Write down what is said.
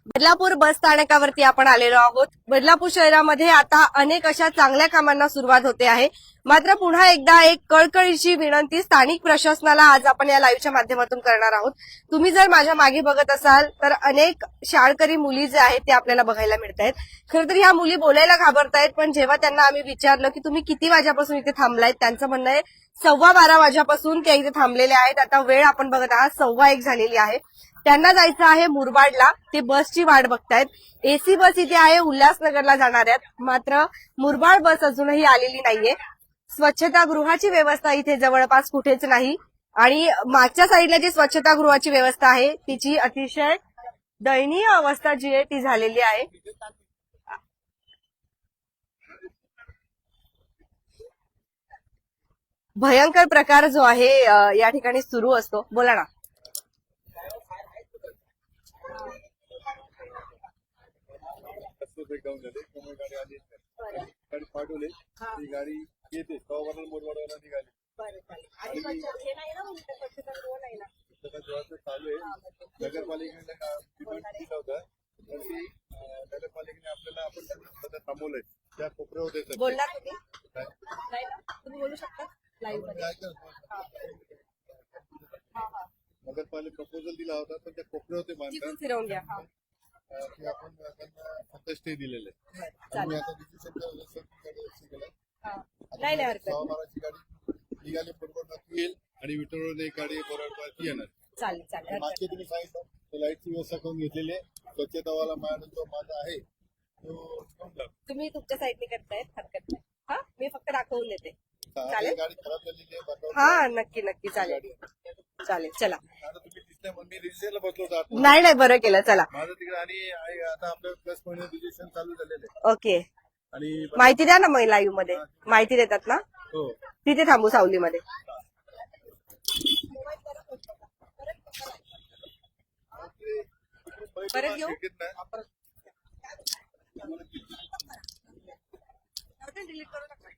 बदलापूर बस स्थानकावरती आपण आलेलो आहोत। बदलापूर शहरामध्ये आता अनेक अशा चांगल्या कामांना सुरुवात होते आहे। मात्र पुन्हा एकदा एक कळकळीची विनंती स्थानिक प्रशासनाला आज आपण या लाईव्हच्या माध्यमातून करणार आहोत। तुम्ही जर माझ्या मागे बघत असाल तर अनेक शाळकरी मुली जे आहेत ते आपल्याला बघायला मिळतायत। खरं तर ह्या मुली बोलायला घाबरतायत, पण जेव्हा त्यांना आम्ही विचारलं की तुम्ही किती वाजेपासून इथे थांबलायत, त्यांचं म्हणणं आहे 12:15 वाजेपासून त्या इथे थांबलेल्या आहेत। आता वेळ आपण बघत आहात 1:15 झालेली आहे। त्यांना जायचं आहे मुरबाडला, ते बसची वाट बघतायत। एसी बस इथे आहे उल्हासनगरला जाणाऱ्यात, मात्र मुरबाड बस अजूनही आलेली नाहीये। स्वच्छतागृहाची व्यवस्था इथे जवळपास कुठेच नाही आणि मागच्या साईडला जी स्वच्छतागृहाची व्यवस्था आहे तिची अतिशय दयनीय अवस्था जी आहे ती झालेली आहे। भयंकर प्रकार जो आहे या ठिकाणी सुरू असतो। बोला ना। गाडी पाठवली, ती गाडी येते मोरवाडवरून निघाली चालू आहे। नगरपालिकेने दिलं होतं, तर ती नगरपालिकेने आपल्याला आपण थांबवलंय त्या कोपऱ्यावर देतात। बोलला तुम्ही बोलू शकता लाईव्ह मध्ये। नगरपालिका प्रपोजल दिला होता, पण त्या कोपऱ्यावर ते बांधतात फिरवून घ्या। की आपण त्यांना फक्त स्टे दिलेलं आहे। आम्ही आता नाही नाही हरकत 12:15ची गाडी निघाली बरोबर येईल आणि विठ्ठलरोड एक गाडी बरोबर येणार। चालेल चालेल। मागचे तुम्ही सांगितलं तर लाईटची व्यवस्था करून घेतलेली आहे। स्वच्छतावाला जो माझा आहे तो तुम्ही तुमच्या साईडने करतायत, हरकत नाही। हा मी फक्त दाखवून देते। चालेल, गाडी खराब झालेली आहे। हा नक्की नक्की चालेल चालेल। चला आता तुम्ही दिसल्या मग मी रिजिस्ट्रेला बसलो होतो नाही नाही बरं केलं। चला माझं तिकडे आणि आता आपलं प्लस पॉईंट रजिस्ट्रेशन चालू झालेलं आहे ओके। आणि माहिती द्या ना मग लाईव्ह मध्ये माहिती देतात ना, हो तिथे थांबू सावलीमध्ये। परत घेऊ डिलीट करू नका।